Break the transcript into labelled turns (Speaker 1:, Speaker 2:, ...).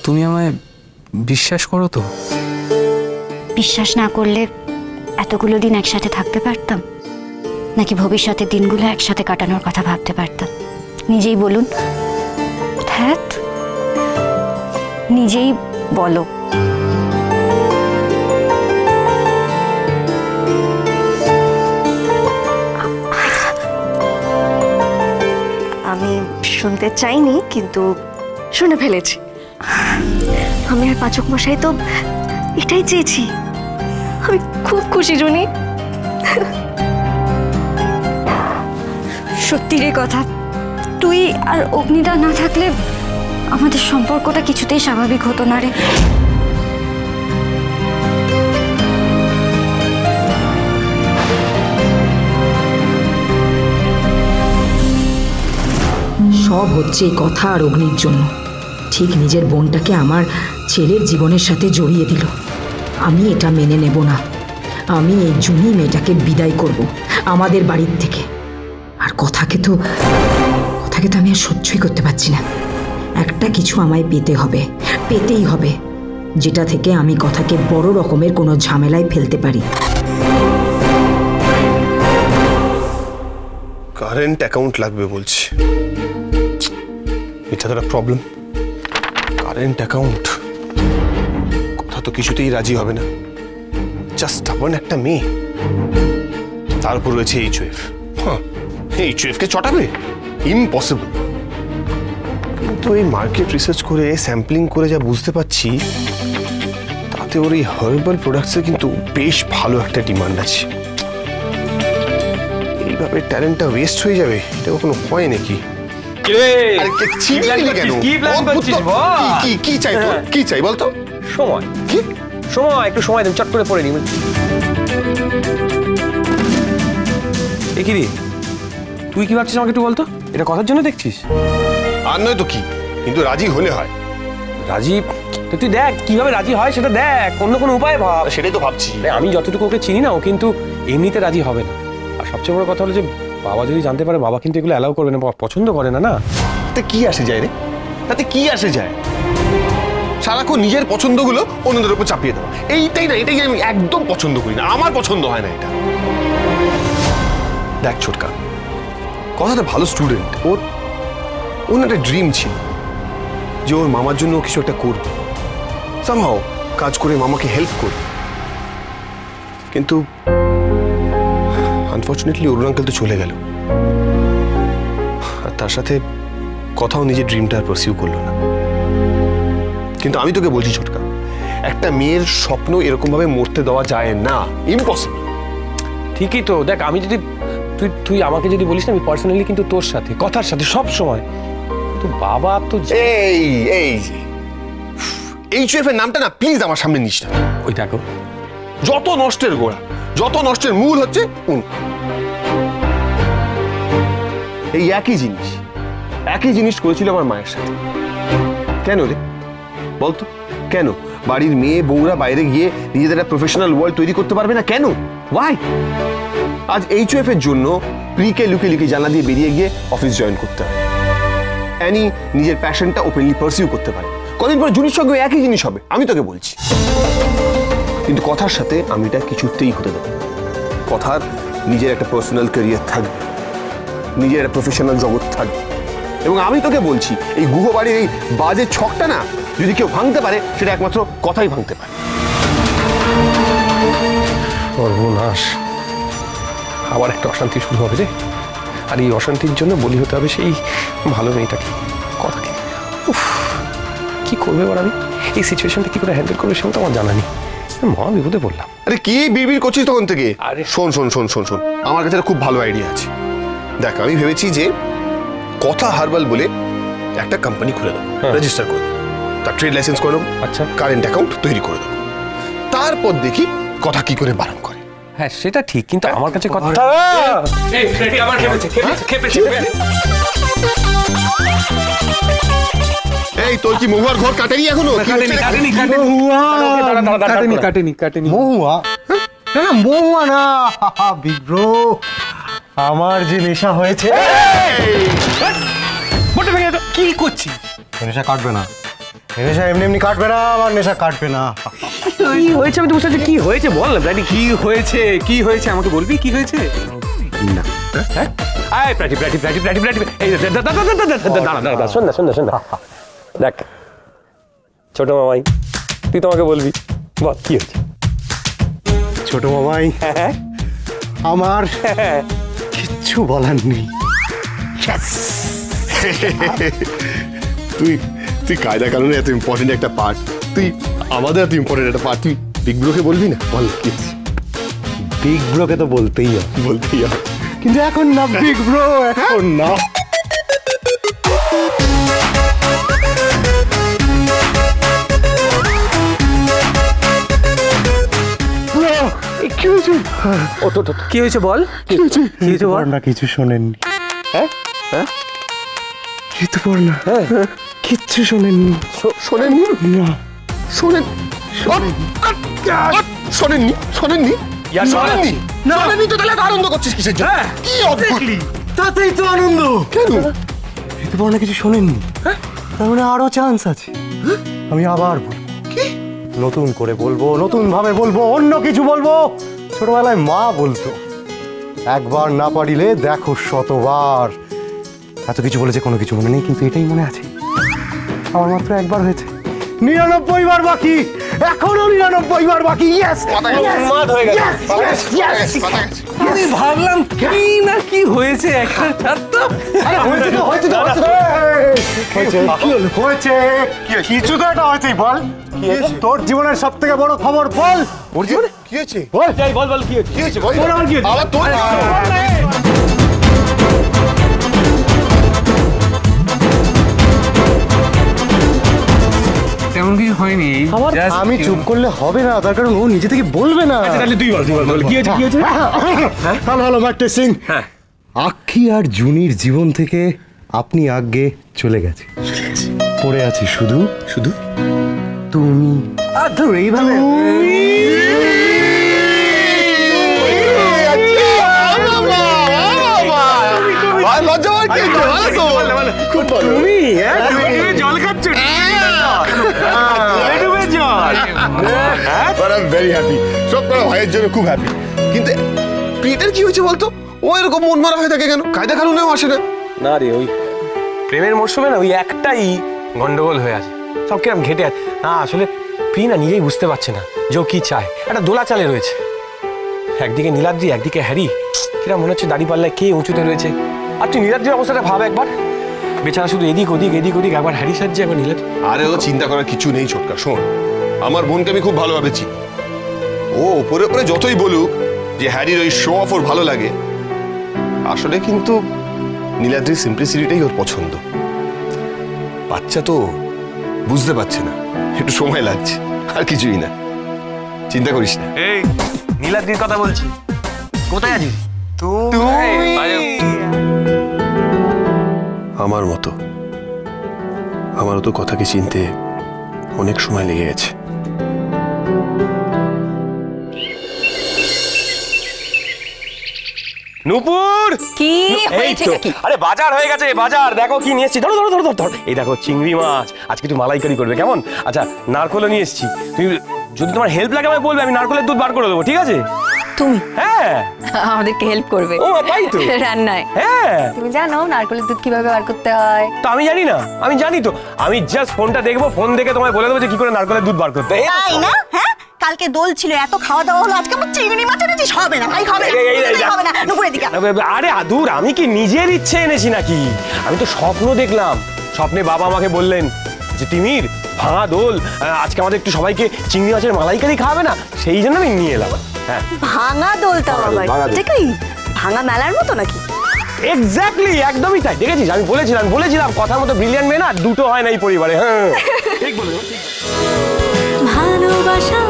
Speaker 1: তুমি আমায় বিশ্বাস করো তো?
Speaker 2: বিশ্বাস না করলে এতগুলো দিন একসাথে থাকতে পারতাম, নাকি ভবিষ্যতের দিনগুলো একসাথে কাটানোর কথা ভাবতে পারতাম? নিজেই বলুন। ধ্যাত, নিজেই বলো।
Speaker 3: আমি শুনতে চাইনি, কিন্তু শুনে ফেলেছি। আমি আর পাচক মশাই তো এটাই চেয়েছি। আমি খুব খুশি জুনি।
Speaker 2: সত্যি রে কথা, তুই আর অগ্নিদা না থাকলে আমাদের সম্পর্কটা কিছুতেই স্বাভাবিক হতো না রে।
Speaker 4: সব হচ্ছে এই কথা আর অগ্নির জন্য। ঠিক নিজের বোনটাকে আমার ছেলের জীবনের সাথে জড়িয়ে দিল। আমি এটা মেনে নেব না। আমি এই জুনি মেয়েটাকে বিদায় করব আমাদের বাড়ির থেকে। আর কথাকে তো আমি আর সহ্যই করতে পারছি না। একটা কিছু আমায় পেতে হবে, পেতেই হবে, যেটা থেকে আমি কথাকে বড় রকমের কোনো ঝামেলায় ফেলতে পারি।
Speaker 5: কারেন্ট অ্যাকাউন্ট লাগবে বলছি, এটা তো একটা প্রবলেম। কারেন্ট অ্যাকাউন্ট, কথা তো কিছুতেই রাজি হবে না। জাস্ট স্টাবর্ন একটা মেয়ে, তারপর রয়েছে এইচওএফ। এইচওএফ কে চটাবে? ইম্পসিবল। কিন্তু এই মার্কেট রিসার্চ করে স্যাম্পলিং করে যা বুঝতে পারছি, তাতে ওর এই হার্বাল প্রোডাক্টসের কিন্তু বেশ ভালো একটা ডিমান্ড আছে। এইভাবে ট্যালেন্টটা ওয়েস্ট হয়ে যাবে, এটা কখনো হয় নাকি? কি চাই বলতো?
Speaker 6: সময়। কি সময়? একটু সময় দেন, চট করে পড়ে নি। কি রে, তুই কি ভাবছিস আমাকে একটু বলতো? এটা কথার জন্য দেখছিস?
Speaker 5: আর নয় তো কি, কিন্তু রাজি হলে হয়।
Speaker 6: রাজি তো তুই দেখ কিভাবে রাজি হয়, সেটা দেখ, অন্য কোনো উপায় ভাব।
Speaker 5: সেটাই তো ভাবছি।
Speaker 6: আমি যতটুকু ওকে চিনি না, ও কিন্তু এমনিতে রাজি হবে না। আর সবচেয়ে বড় কথা হলো যে বাবা যদি জানতে পারে, বাবা কিন্তু এগুলো অ্যালাউ করবে না, বাবা পছন্দ করে না। না
Speaker 5: তাতে কি আসে যায় রে? তাতে কি আসে যায়? সারাক্ষণ নিজের পছন্দগুলো অন্যদের উপর চাপিয়ে দেওয়া, এটাই আমি একদম পছন্দ করি না। আমার পছন্দ হয় না এটা। দেখ ছোটকা, কথাটা ভালো স্টুডেন্ট, ওর একটা ড্রিম ছিল যে ওর মামার জন্য কিছু একটা করবে, সামহাও কাজ করে মামাকে হেল্প করবে। কিন্তু আনফর্চুনেটলি অরুণ আঙ্কেল তো চলে গেল, আর তার সাথে কথাও নিজের ড্রিমটা আর পারসিউ করলো না। কিন্তু আমি তোকে বলছি ছোটকা, একটা মেয়ের স্বপ্ন এরকম ভাবে মরতে দেওয়া যায় না, ইম্পসিবল।
Speaker 6: ঠিকই তো। দেখ, আমি যদি তুই আমাকে যদি বলিস না, আমি পার্সোনালি কিন্তু তোর সাথে কথার সাথে সব সময়। তো বাবা তো
Speaker 5: এইচএফ এর নামটা না প্লিজ আমার সামনে নিস না।
Speaker 6: ওই দেখো,
Speaker 5: যত নষ্টের গোড়া, যত নষ্টের মূল হচ্ছে এই একই জিনিস করেছিল আমার মায়ের সাথে। কেন রে বলতো? কেন বাড়ির মেয়ে বউরা বাইরে গিয়ে নিজেদের একটা প্রফেশনাল ওয়ার্ল্ড তৈরি করতে পারবে না? কেন? ওয়াই? আজ এইচওএফ এর জন্য প্রিকে লুকে জানলা দিয়ে বেরিয়ে গিয়ে অফিস জয়েন করতে হবে। অ্যানি নিজের প্যাশনটা ওপেনলি পারসিউ করতে পারে। কদিন পর জুনির সঙ্গে একই জিনিস হবে, আমি তোকে বলছি। কিন্তু কথার সাথে আমি এটা কিছুতেই হতে দেব। কথার নিজের একটা পার্সোনাল ক্যারিয়ার থাকবে, নিজের একটা প্রফেশনাল জগৎ থাকবে। এবং আমি তোকে বলছি, এই গুহবাড়ির এই বাজে ছকটা না যদি কেউ ভাঙতে পারে, সেটা একমাত্র কথাই ভাঙতে পারে।
Speaker 6: সর্বনাশ, আবার একটা অশান্তি শুরু হবে রে। আর এই অশান্তির জন্য বলি হতে হবে সেই ভালো মেয়েটাকে, কথাকে। কি করবে এবার? আমি এই সিচুয়েশনটা কি করে হ্যান্ডেল করবে সেটা তো আমার জানা নেই। মহা বিপদে পড়লাম।
Speaker 5: আরে কি বিড়বিড় করছিস তখন থেকে? আরে শোন, আমার কাছে খুব ভালো আইডিয়া আছে। দেখ, আমি ভেবেছি যে কথা হার্বাল বলে একটা কোম্পানি খুলে দেবো, রেজিস্টার করে দেবো, তার ট্রেড লাইসেন্স করে দেবো, আচ্ছা কারেন্ট অ্যাকাউন্ট তৈরি করে দেবো। তারপর দেখি কথা কি করে বারণ করে।
Speaker 6: হ্যাঁ সেটা ঠিক, কিন্তু আমার কাছে কথা
Speaker 5: এই তোর কি মহুয়ার ঘর কাটেনি এখনো?
Speaker 7: কাটেনি মহুয়া না, মহুয়া না, বিগ ব্রো, আমার যে নেশা হয়েছে।
Speaker 6: কি করছিস?
Speaker 7: নেশা কাটবে না, নেশা এমনি এমনি কাটবে না, আমার নেশা কাটবে না।
Speaker 6: কি হয়েছে আমি তো বুঝতে পারছি কি হয়েছে, বল না প্রাটি কি হয়েছে, কি হয়েছে আমাকে বলবি কি হয়েছে?
Speaker 7: না
Speaker 6: হ্যাঁ আয় প্রাটি প্রাটি প্রাটি প্রাটি প্রাটি এই দাঁড়া শোন না শোন না শোন না দেখ ছোট মামাই তুই তোমাকে বলবি, বল কি হয়েছে?
Speaker 7: ছোট মামাই,
Speaker 6: হ্যাঁ
Speaker 7: আমার কিচ্ছু বলার নেই।
Speaker 5: তুই তুই কায়দা কানুনে এত ইম্পর্টেন্ট একটা পার্ট, তুই আমাদের এত ইম্পর্টেন্ট একটা পার্ট, তুই বিগ ব্রোকে বলবি না? বল কি হয়েছে?
Speaker 7: বিগ ব্রোকে তো বলতেই হবে,
Speaker 5: বলতেই হবে।
Speaker 7: কিন্তু এখন না বিগ ব্রো, এখন না।
Speaker 6: কি হয়েছে? ও তো কি হয়েছে বল, কি হয়েছে? কি হয়েছে বল
Speaker 7: না, কিছু শোনেননি।
Speaker 6: হ্যাঁ হ্যাঁ
Speaker 7: ঋতুপর্ণ না,
Speaker 6: হ্যাঁ
Speaker 7: কিচ্ছু শোনেননি।
Speaker 5: শোনেননি?
Speaker 7: না
Speaker 5: শোনেন শোনেননি? শোনেননি?
Speaker 6: ইয়ার
Speaker 5: শোনেননি?
Speaker 6: না।
Speaker 5: শোনেননি তো তাহলে এত আনন্দ করছিস কিসের জন্য?
Speaker 6: হ্যাঁ
Speaker 5: কি অদ্ভুত!
Speaker 7: তাতেই তো আনন্দ।
Speaker 5: কেন?
Speaker 7: ঋতুপর্ণ কিছু শোনেননি, তার মানে আরো চান্স আছে। আমি আবার বলবো, নতুন করে বলবো, নতুন ভাবে বলবো, অন্য কিছু বলবো। ছোটবেলায় মা বলতো, একবার না পারিলে দেখো শতবার। এত কিছু বলেছে, কোনো কিছু মনে নেই, কিন্তু এটাই মনে আছে, আমার মাত্র একবার হয়েছে। 99 বার বাকি, এখনো 99 বার বাকি। ইয়েস,
Speaker 6: মাত হয়ে গেছে। আমি ভাবলাম কি না কি হয়েছে একটা তো
Speaker 7: কিছু তো একটা হয়েছে। বল তোর জীবনের সব থেকে বড় খবর, বল।
Speaker 5: ওর জীবনে কি হয়েছে?
Speaker 6: বল যাই বল বল কি হয়েছে?
Speaker 5: কি হয়েছে বল?
Speaker 6: তোর আবার কি হয়েছে?
Speaker 5: আবার তোর?
Speaker 1: তেমন কিছু হয়নি, just
Speaker 7: আমি চুপ করলে হবে না, তার কারণ ও নিজে থেকে বলবে না।
Speaker 6: তাহলে তুই বল কি হয়েছে কি হয়েছে?
Speaker 7: Hello hello Mac testing.
Speaker 6: হ্যাঁ
Speaker 7: আক্ষি আর জুনির জীবন থেকে আপনি আগে চলে গেছে, পড়ে আছি শুধু শুধু তুমি। এইভাবে
Speaker 5: লজ্জা পাওয়ার কি আছে? ভালো তো। খুব ভালো।
Speaker 6: তুমি জল খাচ্ছ?
Speaker 5: But I'm very happy. সব করা ভাইয়ের জন্য খুব হ্যাপি। কিন্তু পিটার কি হয়েছে বলতো? ও এরকম মন মারা হয়ে থাকে কেন? কায়দা কানুনেও আসে না।
Speaker 6: না রে, ওই প্রেমের মরশুমে না ওই একটাই গন্ডগোল হয়ে আছে, সব কিরম ঘেটে আছে। না আসলে প্রি না নিজেই বুঝতে পারছে না যে ও কি চায়, একটা দোলা চালে রয়েছে। একদিকে নীলাদ্রি, একদিকে হ্যারি, কিরম মনে হচ্ছে দাড়ি পাল্লায় কে উঁচুতে রয়েছে। আর তুই নীলাদ্রির অবস্থাটা ভাব একবার, বেচারা শুধু এদিক ওদিক এদিক ওদিক, একবার হ্যারি সাজছে একবার নীলাদ্রি।
Speaker 5: আরে ও চিন্তা করার কিছু নেই ছোটকা, শোন আমার বোনকে আমি খুব ভালোভাবে চিনি। ও ওপরে ওপরে যতই বলুক যে হ্যারির ওই শো অফ ওর ভালো লাগে, আসলে কিন্তু নীলাদ্রির সিম্পলিসিটিটাই ওর পছন্দ। বাচ্চা তো বুঝতে পারছে না, একটু সময় লাগছে, আর কিছুই না, চিন্তা করিস না।
Speaker 6: এই নীলাদ্রির কথা বলছি, কোথায় আছিস তুই?
Speaker 5: আমারও তো কথাকে চিনতে অনেক সময় লেগে গেছে।
Speaker 6: নূপুর
Speaker 8: কি
Speaker 6: এই
Speaker 8: হয়েছে
Speaker 6: তো,
Speaker 8: নাকি?
Speaker 6: আরে বাজার হয়ে গেছে, বাজার দেখো কি নিয়ে এসেছি। ধরো ধরো ধরো ধরো, এই দেখো চিংড়ি মাছ, আজকে একটু মালাইকারি করবে কেমন? আচ্ছা নারকলও নিয়ে এসেছি, তুমি যদি তোমার হেল্প লাগে আমায় বলবে, আমি নারকলের দুধ বার করে দেবো, ঠিক আছে?
Speaker 8: তুমি
Speaker 6: হ্যাঁ
Speaker 8: আমাদেরকে হেল্প করবে
Speaker 6: ও তাই তো
Speaker 8: রান্নায়?
Speaker 6: হ্যাঁ
Speaker 8: তুমি জানো নারকেলের দুধ কিভাবে বার করতে হয়?
Speaker 6: তো আমি জানি না, আমি জানি তো, আমি জাস্ট ফোনটা দেখবো, ফোন দেখে তোমায় বলে দেবো যে কি করে নারকলের দুধ বার করতে হয়।
Speaker 9: তাই না? হ্যাঁ, কালকে দোল ছিল, এত খাওয়া দাওয়া হলো, আজকে আমার চিংড়ি মাছ এনেছিস। হবে না ভাই, হবে না, হবে না, নুপুরের দিকে।
Speaker 6: আরে আদুর, আমি কি নিজের ইচ্ছে এনেছি নাকি? আমি তো স্বপ্ন দেখলাম, স্বপ্নে বাবা আমাকে বললেন যে তিমির ভাঙা দোল, আজকে আমাদের একটু সবাইকে চিংড়ি মাছের মালাইকারি খাওয়াবে না, সেই জন্য আমি নিয়ে এলাম। হ্যাঁ
Speaker 9: ভাঙা দোলটা আবার
Speaker 6: ভাঙা দোল।
Speaker 9: ঠিকই, ভাঙা মেলার মতো নাকি?
Speaker 6: এক্স্যাক্টলি, একদমই তাই। দেখেছিস, আমি বলেছিলাম কথার মতো ব্রিলিয়ান্ট মেয়ে না দুটো হয় না এই পরিবারে। হ্যাঁ ঠিক বলেছো।
Speaker 2: ভালোবাসার